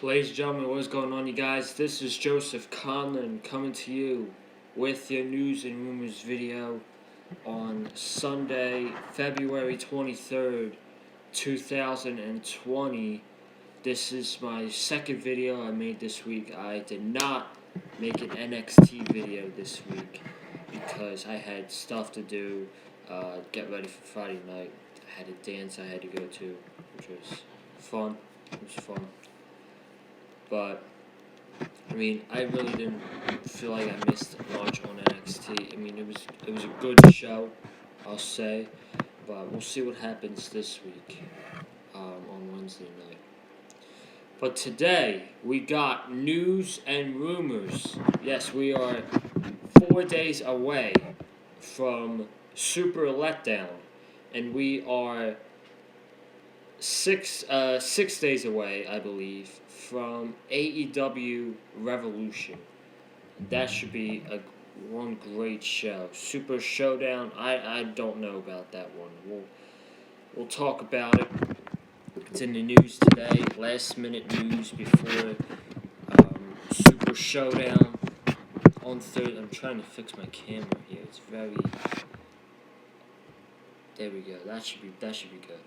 Ladies and gentlemen, what is going on, you guys? This is Joseph Conlon coming to you with your news and rumors video on Sunday, February 23rd, 2020. This is my second video I made this week. I did not make an NXT video this week because I had stuff to do, get ready for Friday night. I had a dance I had to go to, which was fun. But, I mean, I really didn't feel like I missed much on NXT. I mean, it was a good show, I'll say. But we'll see what happens this week on Wednesday night. But today, we got news and rumors. Yes, we are 4 days away from Super Letdown. And we are six days away, I believe, from AEW Revolution. That should be one great show. Super Showdown, I don't know about that one. We'll talk about it. It's in the news today. Last minute news before Super Showdown on Thursday. I'm trying to fix my camera here. It's very. There we go. That should be good.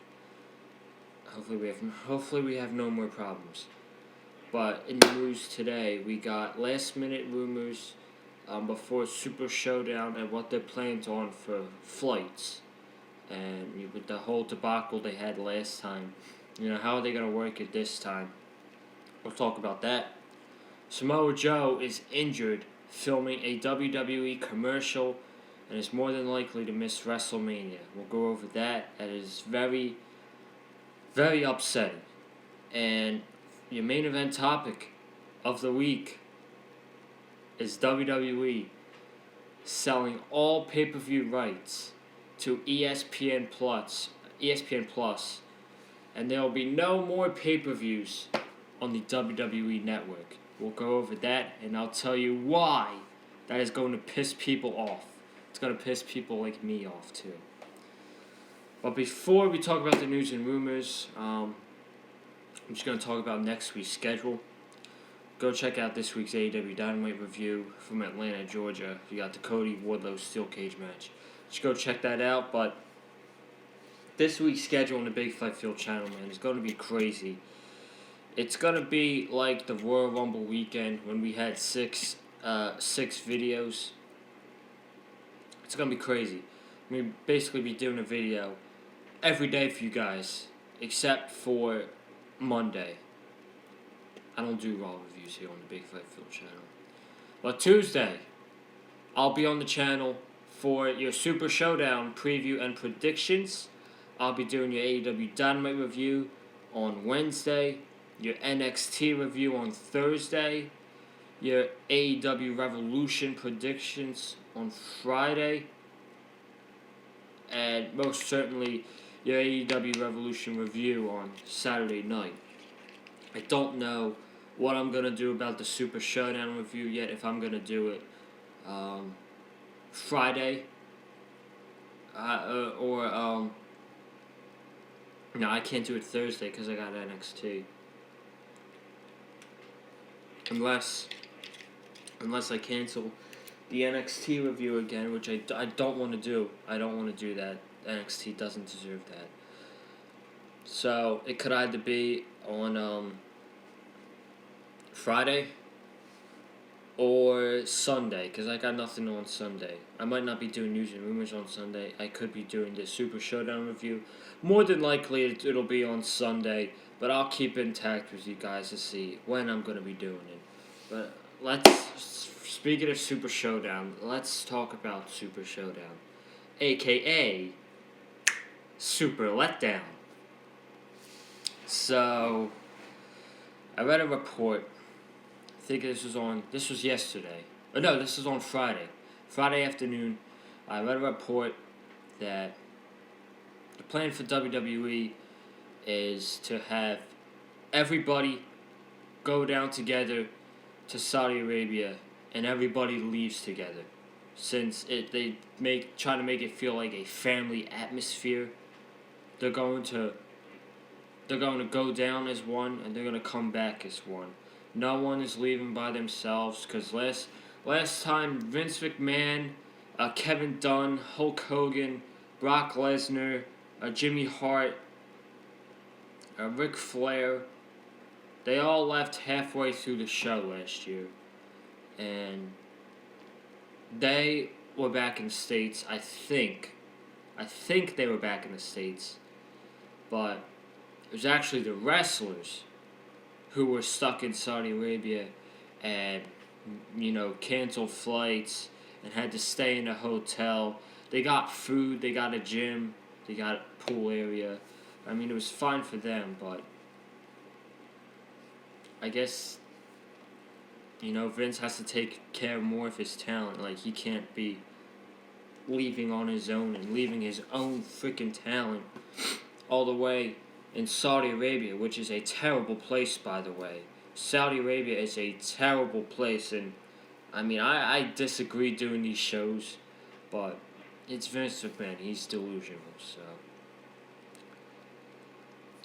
Hopefully we have no more problems. But in the news today, we got last minute rumors before Super Showdown and what their plans on for flights. And with the whole debacle they had last time, how are they going to work it this time? We'll talk about that. Samoa Joe is injured filming a WWE commercial and is more than likely to miss WrestleMania. We'll go over that. That is very, very upsetting. And your main event topic of the week is WWE selling all pay-per-view rights to ESPN Plus, and there will be no more pay-per-views on the WWE network. We'll go over that, and I'll tell you why that is going to piss people off. It's going to piss people like me off, too. But before we talk about the news and rumors, I'm just going to talk about next week's schedule. Go check out this week's AEW Dynamite review from Atlanta, Georgia. You got the Cody Wardlow Steel Cage match. Just go check that out. But this week's schedule on the Big Fight Field channel, man, is going to be crazy. It's going to be like the Royal Rumble weekend when we had six videos. It's going to be crazy. We'll basically be doing a video every day for you guys, except for Monday. I don't do Raw reviews here on the Big Fight Field channel. But Tuesday, I'll be on the channel for your Super Showdown preview and predictions. I'll be doing your AEW Dynamite review on Wednesday, your NXT review on Thursday, your AEW Revolution predictions on Friday, and most certainly your AEW Revolution review on Saturday night. I don't know what I'm going to do about the Super Showdown review yet, if I'm going to do it Friday or no, I can't do it Thursday because I got NXT. Unless I cancel the NXT review again, which I don't want to do. I don't want to do that. NXT doesn't deserve that. So it could either be on Friday or Sunday, because I got nothing on Sunday. I might not be doing news and rumors on Sunday. I could be doing the Super Showdown review. More than likely, it'll be on Sunday, but I'll keep in touch with you guys to see when I'm going to be doing it. But speaking of Super Showdown, let's talk about Super Showdown, a.k.a. Super Letdown. So, I read a report. I think this was yesterday. Oh no, this was on Friday. Friday afternoon, I read a report that the plan for WWE is to have everybody go down together to Saudi Arabia, and everybody leaves together, since they try to make it feel like a family atmosphere. They're going to they're going to go down as one, and they're going to come back as one. No one is leaving by themselves, because last time Vince McMahon, Kevin Dunn, Hulk Hogan, Brock Lesnar, Jimmy Hart, Ric Flair, they all left halfway through the show last year. And they were back in the States, I think. I think they were back in the States. But it was actually the wrestlers who were stuck in Saudi Arabia and, canceled flights and had to stay in a hotel. They got food, they got a gym, they got a pool area. I mean, it was fine for them, but I guess, Vince has to take care more of his talent. Like, he can't be leaving on his own and leaving his own freaking talent all the way in Saudi Arabia, which is a terrible place, by the way. Saudi Arabia is a terrible place, and I disagree doing these shows, but it's Vince McMahon. He's delusional, so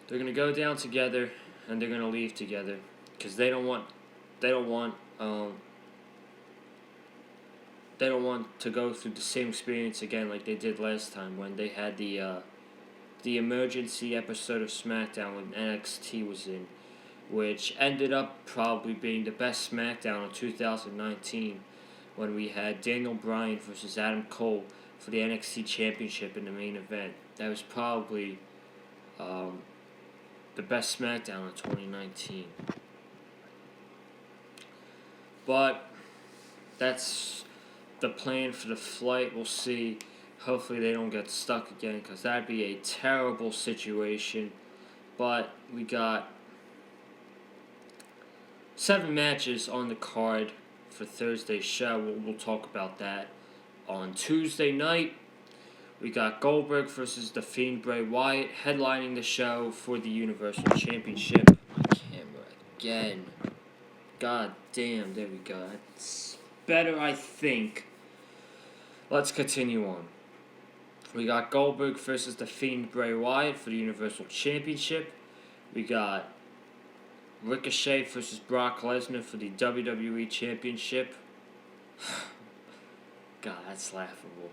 they're gonna go down together and they're gonna leave together because they don't want to go through the same experience again like they did last time when they had the emergency episode of SmackDown when NXT was in, which ended up probably being the best SmackDown of 2019 when we had Daniel Bryan versus Adam Cole for the NXT Championship in the main event. That was probably the best SmackDown of 2019. But that's the plan for the flight. We'll see. Hopefully they don't get stuck again because that'd be a terrible situation. But we got 7 matches on the card for Thursday's show. We'll talk about that. On Tuesday night, we got Goldberg versus The Fiend Bray Wyatt headlining the show for the Universal Championship. My camera again. God damn, there we go. That's better, I think. Let's continue on. We got Goldberg versus The Fiend Bray Wyatt for the Universal Championship. We got Ricochet versus Brock Lesnar for the WWE Championship. God, that's laughable.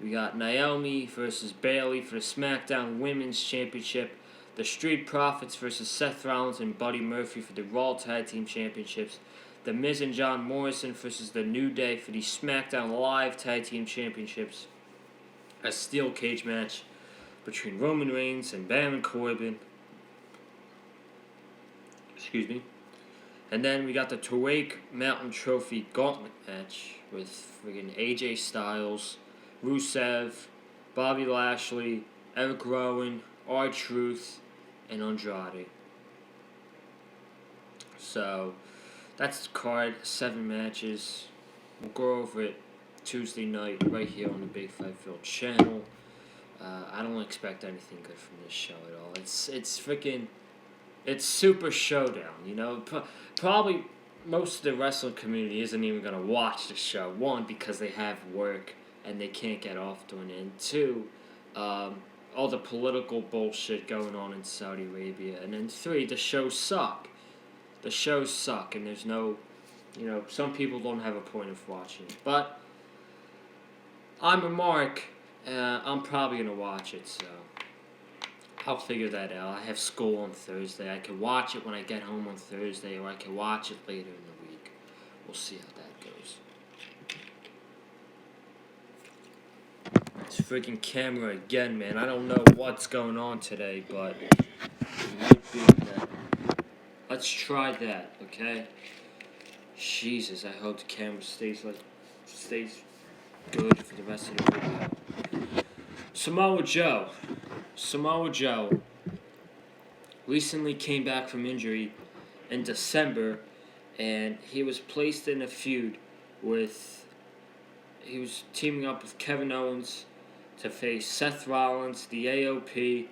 We got Naomi versus Bayley for the SmackDown Women's Championship. The Street Profits versus Seth Rollins and Buddy Murphy for the Raw Tag Team Championships. The Miz and John Morrison versus The New Day for the SmackDown Live Tag Team Championships. A steel cage match between Roman Reigns and Baron Corbin. Excuse me. And then we got the Tuwaiq Mountain Trophy Gauntlet match with friggin' AJ Styles, Rusev, Bobby Lashley, Eric Rowan, R-Truth, and Andrade. So, that's the card, 7 matches. We'll go over it Tuesday night right here on the Big Five Field channel. I don't expect anything good from this show at all. It's Super Showdown, Probably most of the wrestling community isn't even going to watch the show. 1, because they have work and they can't get off doing it. And 2, all the political bullshit going on in Saudi Arabia. And then 3, the shows suck. The shows suck and there's no, some people don't have a point of watching it. But I'm a mark. I'm probably going to watch it, so I'll figure that out. I have school on Thursday. I can watch it when I get home on Thursday, or I can watch it later in the week. We'll see how that goes. This freaking camera again, man. I don't know what's going on today, but it might be that. Let's try that, okay? Jesus, I hope the camera stays good for the rest of the video. Samoa Joe recently came back from injury in December, and he was placed in a feud he was teaming up with Kevin Owens to face Seth Rollins, the AOP,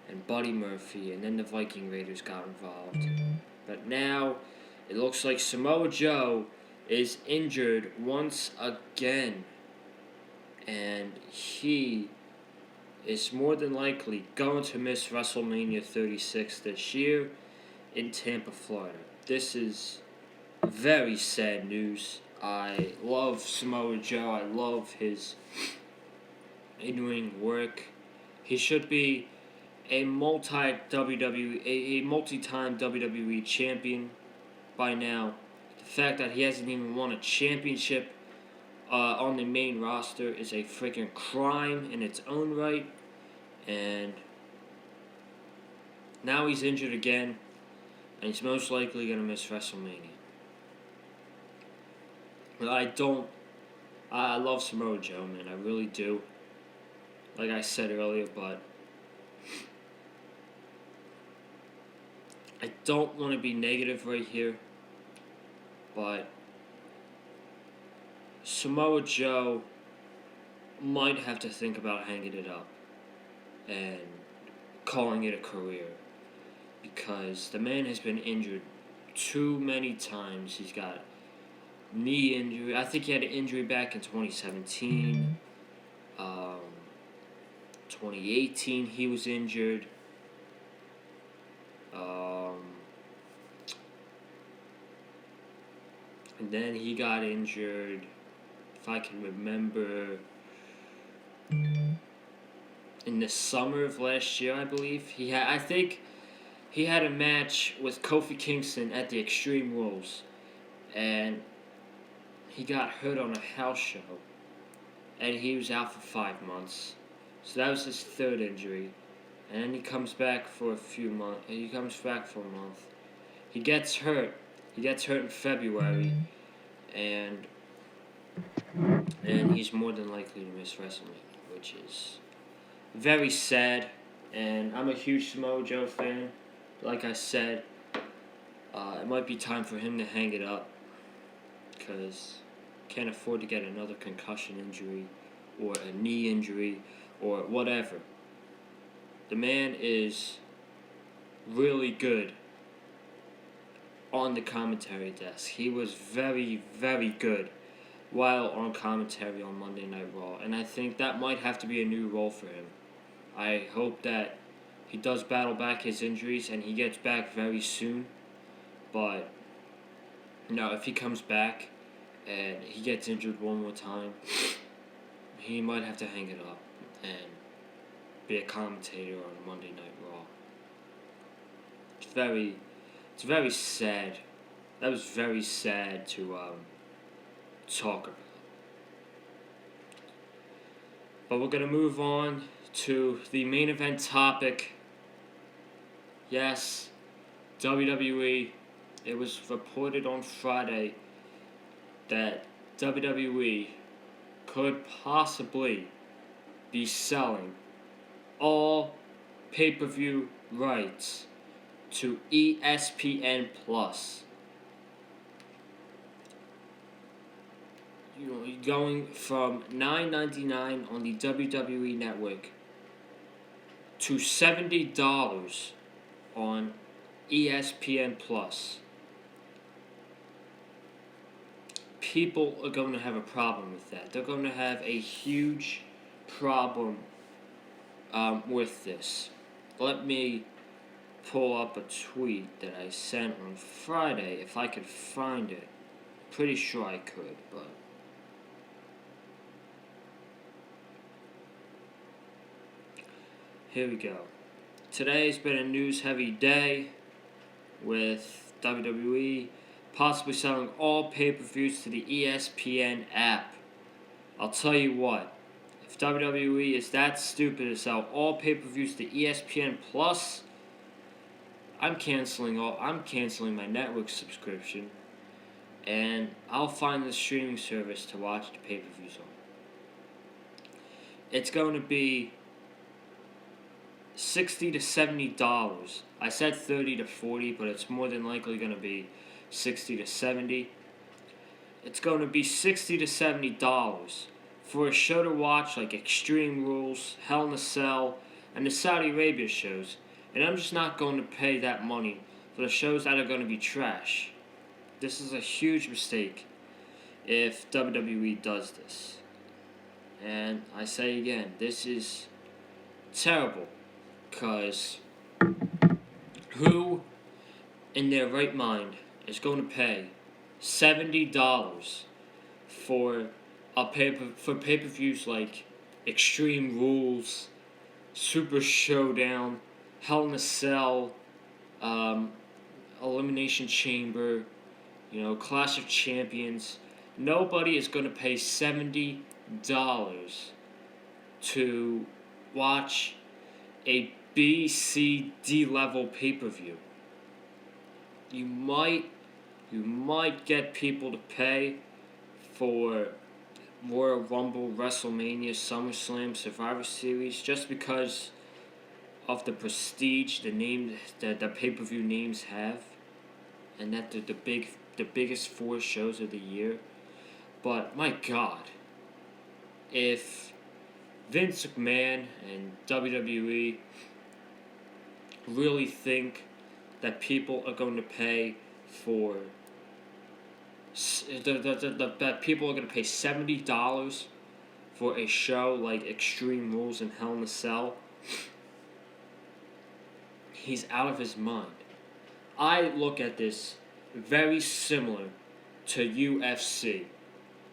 and Buddy Murphy, and then the Viking Raiders got involved. But now, it looks like Samoa Joe is injured once again, and he is more than likely going to miss WrestleMania 36 this year in Tampa, Florida. This is very sad news. I love Samoa Joe. I love his in-ring work. He should be a multi-time WWE champion by now. The fact that he hasn't even won a championship on the main roster is a freaking crime in its own right. And now he's injured again, and he's most likely going to miss WrestleMania. But I love Samoa Joe, man. I really do. Like I said earlier, but I don't want to be negative right here, but Samoa Joe might have to think about hanging it up and calling it a career, because the man has been injured too many times. He's got knee injury. I think he had an injury back in 2017. 2018 he was injured. And then he got injured, if I can remember, in the summer of last year, I believe. I think he had a match with Kofi Kingston at the Extreme Rules, and he got hurt on a house show, and he was out for 5 months. So that was his third injury, and then he comes back for a few months. He comes back for a month. He gets hurt. He gets hurt in February, and he's more than likely to miss WrestleMania, which is very sad. And I'm a huge Samoa Joe fan. Like I said, it might be time for him to hang it up, because can't afford to get another concussion injury or a knee injury or whatever. The man is really good on the commentary desk. He was very, very good while on commentary on Monday Night Raw, and I think that might have to be a new role for him. I hope that he does battle back his injuries and he gets back very soon, but if he comes back and he gets injured one more time, he might have to hang it up and be a commentator on Monday Night Raw. It's very sad. That was very sad to talk about. But we're going to move on to the main event topic. Yes, WWE. It was reported on Friday that WWE could possibly be selling all pay-per-view rights to ESPN Plus. Going from $9.99 on the WWE Network to $70 on ESPN Plus. People are going to have a problem with that. They're going to have a huge problem with this. Let me pull up a tweet that I sent on Friday, if I could find it. Pretty sure I could, but here we go. Today's been a news-heavy day with WWE possibly selling all pay-per-views to the ESPN app. I'll tell you what, if WWE is that stupid to sell all pay-per-views to ESPN Plus, I'm canceling my network subscription, and I'll find the streaming service to watch the pay-per-views on. It's going to be $60 to $70. I said $30 to $40, but it's more than likely going to be $60 to $70. It's going to be $60 to $70 for a show to watch like Extreme Rules, Hell in a Cell, and the Saudi Arabia shows. And I'm just not going to pay that money for the shows that are going to be trash. This is a huge mistake if WWE does this. And I say again, this is terrible. Because who in their right mind is going to pay $70 for pay-per-views like Extreme Rules, Super Showdown, Hell in a Cell, Elimination Chamber, Clash of Champions? Nobody is going to pay $70 to watch a B, C, D level pay-per-view. You might get people to pay for Royal Rumble, WrestleMania, SummerSlam, Survivor Series, just because of the prestige the name that the pay-per-view names have, and that the biggest 4 shows of the year. But my God, if Vince McMahon and WWE really think that people are going to pay for that people are going to pay $70 for a show like Extreme Rules and Hell in a Cell, he's out of his mind. I look at this very similar to UFC,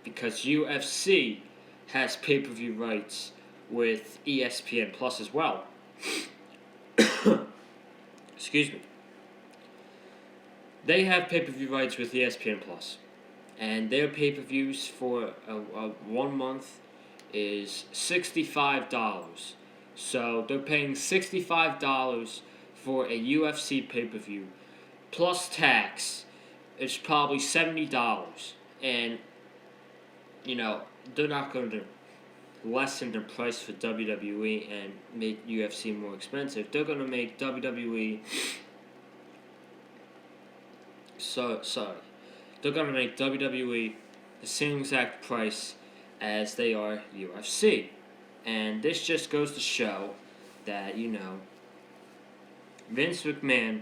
because UFC has pay-per-view rights with ESPN Plus as well. Excuse me. They have pay-per-view rights with ESPN Plus, and their pay-per-views for 1 month is $65. So they're paying $65 for a UFC pay-per-view, plus tax. It's probably $70, and they're not going to lessen the price for WWE and make UFC more expensive. They're going to make WWE. They're going to make WWE the same exact price as they are UFC. And this just goes to show that, Vince McMahon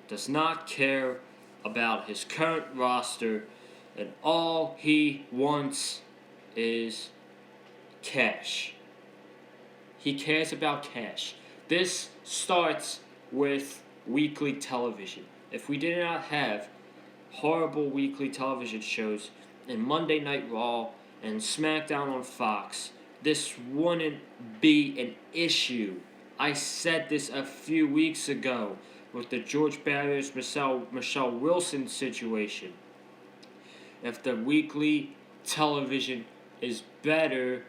does not care about his current roster, and all he wants is cash. He cares about cash. This starts with weekly television. If we did not have horrible weekly television shows and Monday Night Raw and SmackDown on Fox, this wouldn't be an issue. I said this a few weeks ago with the George Barrios Michelle Wilson situation. If the weekly television is better,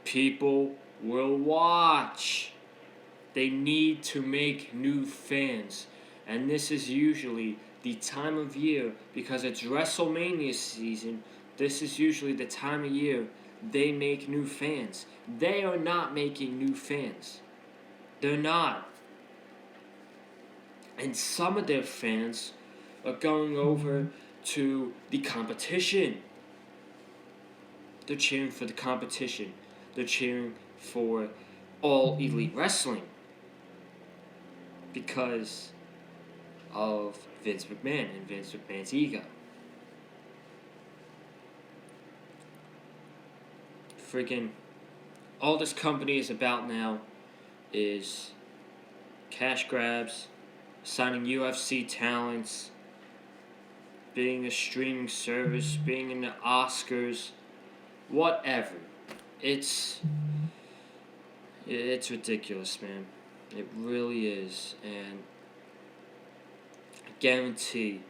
people will watch. They need to make new fans. And this is usually the time of year, because it's WrestleMania season. This is usually the time of year they make new fans. They are not making new fans. They're not. And some of their fans are going over to the competition. They're cheering for the competition. They're cheering for All Elite Wrestling because of Vince McMahon and Vince McMahon's ego. Freaking all this company is about now is cash grabs, signing UFC talents, being a streaming service, being in the Oscars, whatever. It's ridiculous, man. It really is. And I guarantee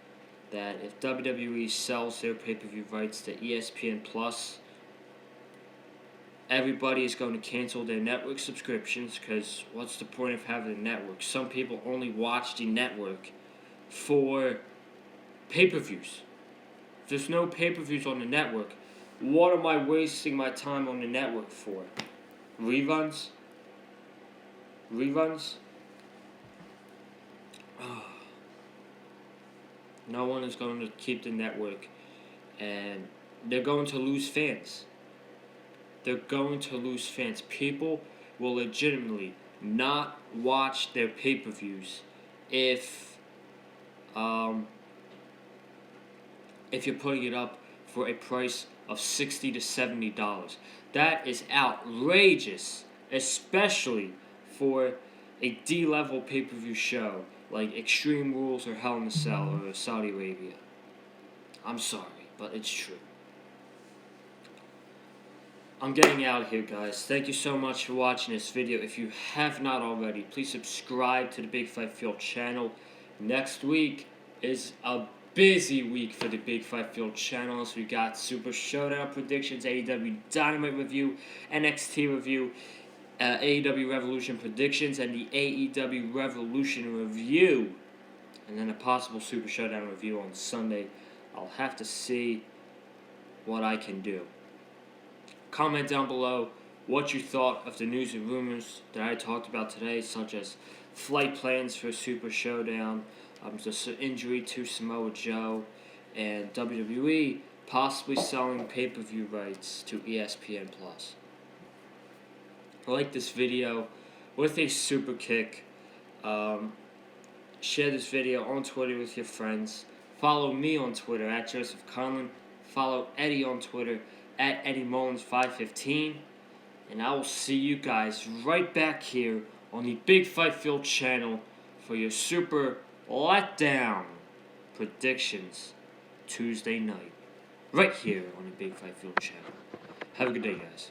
that if WWE sells their pay-per-view rights to ESPN Plus, everybody is going to cancel their network subscriptions, because what's the point of having a network? Some people only watch the network for pay-per-views. If there's no pay-per-views on the network, what am I wasting my time on the network for? Reruns? No one is going to keep the network, and they're going to lose fans. They're going to lose fans. People will legitimately not watch their pay-per-views if you're putting it up for a price of $60 to $70. That is outrageous. especially for a D-level pay-per-view show like Extreme Rules or Hell in a Cell or Saudi Arabia. I'm sorry, but it's true. I'm getting out here, guys. Thank you so much for watching this video. If you have not already, please subscribe to the Big Fight Field channel. Next week is a busy week for the Big Fight Field channel. So we got Super Showdown predictions, AEW Dynamite review, NXT review, AEW Revolution predictions, and the AEW Revolution review. And then a possible Super Showdown review on Sunday. I'll have to see what I can do. Comment down below what you thought of the news and rumors that I talked about today, such as flight plans for Super Showdown, the injury to Samoa Joe, and WWE possibly selling pay-per-view rights to ESPN+. Like this video with a super kick. Share this video on Twitter with your friends. Follow me on Twitter at Joseph Conlon. Follow Eddie on Twitter at Eddie Mullins515. And I will see you guys right back here on the Big Fight Field channel for your super letdown predictions Tuesday night. Right here on the Big Fight Field channel. Have a good day, guys.